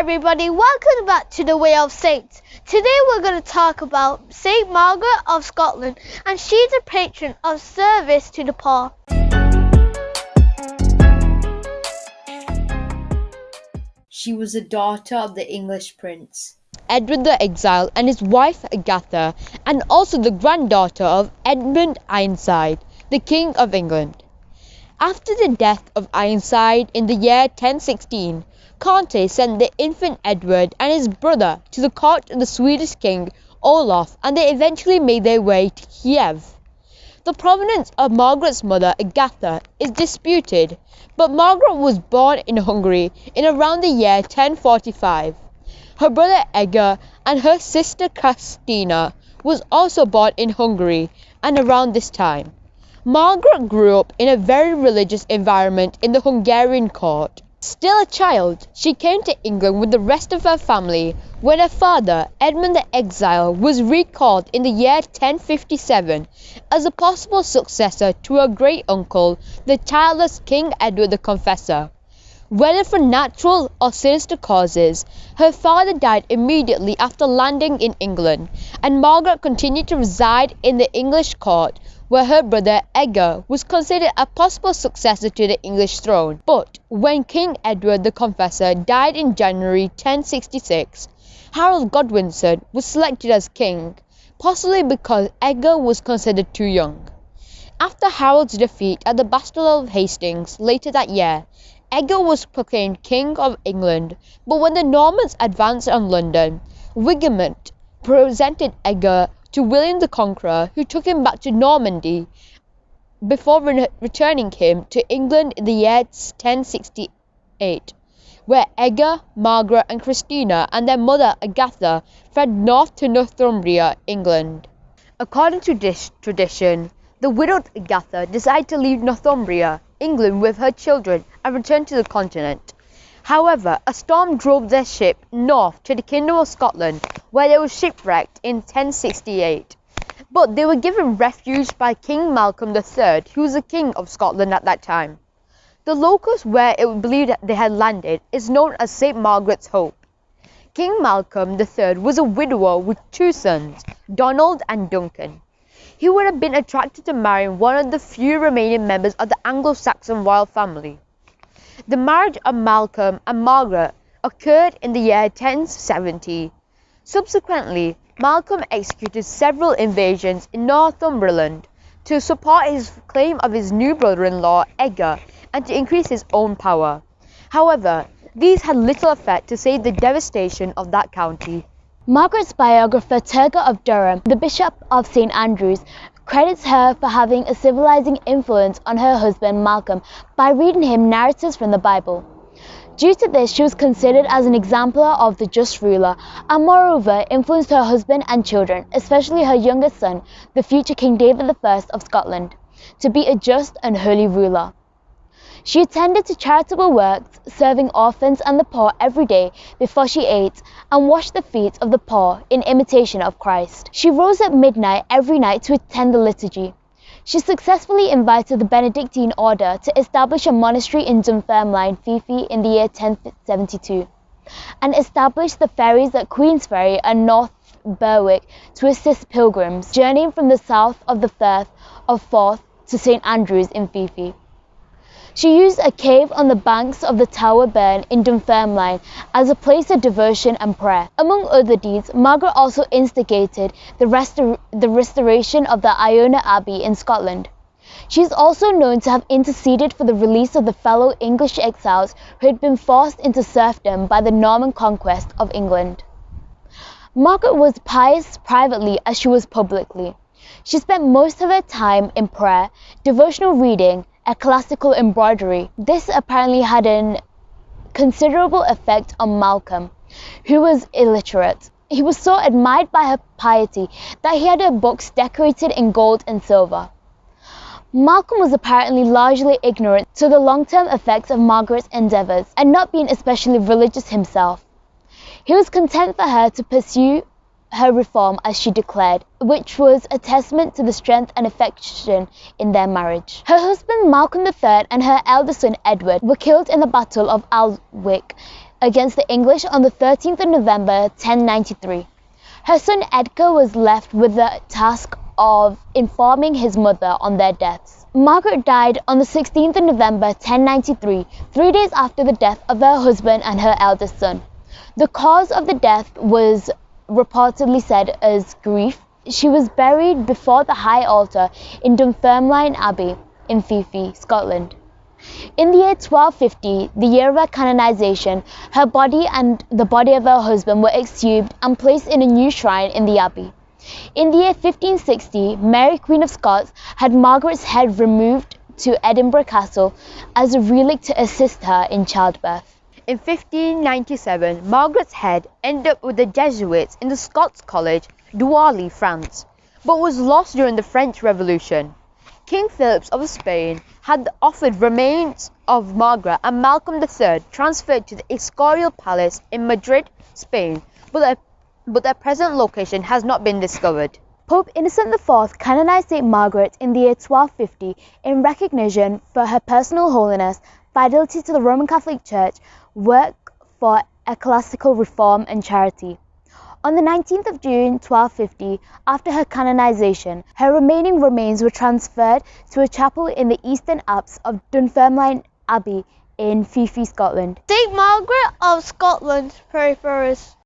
everybody, welcome back to the Way of Saints. Today we're going to talk about Saint Margaret of Scotland, and she's a patron of service to the poor. She was a daughter of the English prince Edward the Exile and his wife Agatha, and also the granddaughter of Edmund Ironside, the King of England. After the death of Ironside in the year 1016, Conte sent the infant Edward and his brother to the court of the Swedish king Olaf, and they eventually made their way to Kiev. The provenance of Margaret's mother Agatha is disputed, but Margaret was born in Hungary in around the year 1045. Her brother Edgar and her sister Christina was also born in Hungary and around this time. Margaret grew up in a very religious environment in the Hungarian court. Still a child, she came to England with the rest of her family when her father, Edmund the Exile, was recalled in the year 1057 as a possible successor to her great-uncle, the childless King Edward the Confessor. Whether for natural or sinister causes, her father died immediately after landing in England, and Margaret continued to reside in the English court, where her brother Edgar was considered a possible successor to the English throne. But when King Edward the Confessor died in January 1066, Harold Godwinson was selected as king, possibly because Edgar was considered too young. After Harold's defeat at the Battle of Hastings later that year, Edgar was proclaimed King of England, but when the Normans advanced on London, Wigmont presented Edgar to William the Conqueror, who took him back to Normandy before returning him to England in the year 1068, where Edgar, Margaret and Christina and their mother Agatha fled north to Northumbria, England. According to this tradition, the widowed Agatha decided to leave Northumbria, England, with her children and return to the continent. However, a storm drove their ship north to the Kingdom of Scotland, where they were shipwrecked in 1068. But they were given refuge by King Malcolm III, who was the King of Scotland at that time. The locus where it was believed that they had landed is known as Saint Margaret's Hope. King Malcolm III was a widower with two sons, Donald and Duncan. He would have been attracted to marrying one of the few remaining members of the Anglo-Saxon royal family. The marriage of Malcolm and Margaret occurred in the year 1070. Subsequently, Malcolm executed several invasions in Northumberland to support his claim of his new brother-in-law Edgar and to increase his own power. However, these had little effect to save the devastation of that county. Margaret's biographer Turgot of Durham, the Bishop of St Andrews, credits her for having a civilizing influence on her husband Malcolm by reading him narratives from the Bible. Due to this, she was considered as an exemplar of the just ruler, and moreover influenced her husband and children, especially her youngest son, the future King David I of Scotland, to be a just and holy ruler. She attended to charitable works, serving orphans and the poor every day before she ate, and washed the feet of the poor in imitation of Christ. She rose at midnight every night to attend the liturgy. She successfully invited the Benedictine order to establish a monastery in Dunfermline, Fife, in the year 1072, and established the ferries at Queensferry and North Berwick to assist pilgrims journeying from the south of the Firth of Forth to St Andrews in Fife. She used a cave on the banks of the Tower Burn in Dunfermline as a place of devotion and prayer. Among other deeds, Margaret also instigated the restoration of the Iona Abbey in Scotland. She is also known to have interceded for the release of the fellow English exiles who had been forced into serfdom by the Norman conquest of England. Margaret was pious privately as she was publicly. She spent most of her time in prayer, devotional reading, and classical embroidery. This apparently had a considerable effect on Malcolm, who was illiterate. He was so admired by her piety that he had her books decorated in gold and silver. Malcolm was apparently largely ignorant to the long-term effects of Margaret's endeavours, and not being especially religious himself. He was content for her to pursue her reform, as she declared, which was a testament to the strength and affection in their marriage. Her husband Malcolm III and her elder son Edward were killed in the Battle of Alnwick against the English on the 13th of November 1093. Her son Edgar was left with the task of informing his mother on their deaths. Margaret died on the 16th of November 1093, 3 days after the death of her husband and her eldest son. The cause of the death was reportedly said as grief. She was buried before the high altar in Dunfermline Abbey in Fife, Scotland. In the year 1250, the year of her canonization, her body and the body of her husband were exhumed and placed in a new shrine in the abbey. In the year 1560, Mary Queen of Scots had Margaret's head removed to Edinburgh Castle as a relic to assist her in childbirth. In 1597, Margaret's head ended up with the Jesuits in the Scots College, Douai, France, but was lost during the French Revolution. King Philip of Spain had offered remains of Margaret and Malcolm III transferred to the Escorial Palace in Madrid, Spain, but their present location has not been discovered. Pope Innocent IV canonized Saint Margaret in the year 1250 in recognition for her personal holiness, fidelity to the Roman Catholic Church, work for ecclesiastical reform and charity. On the 19th of June 1250, after her canonization, her remaining remains were transferred to a chapel in the eastern apse of Dunfermline Abbey in Fife, Scotland. Saint Margaret of Scotland, pray for us.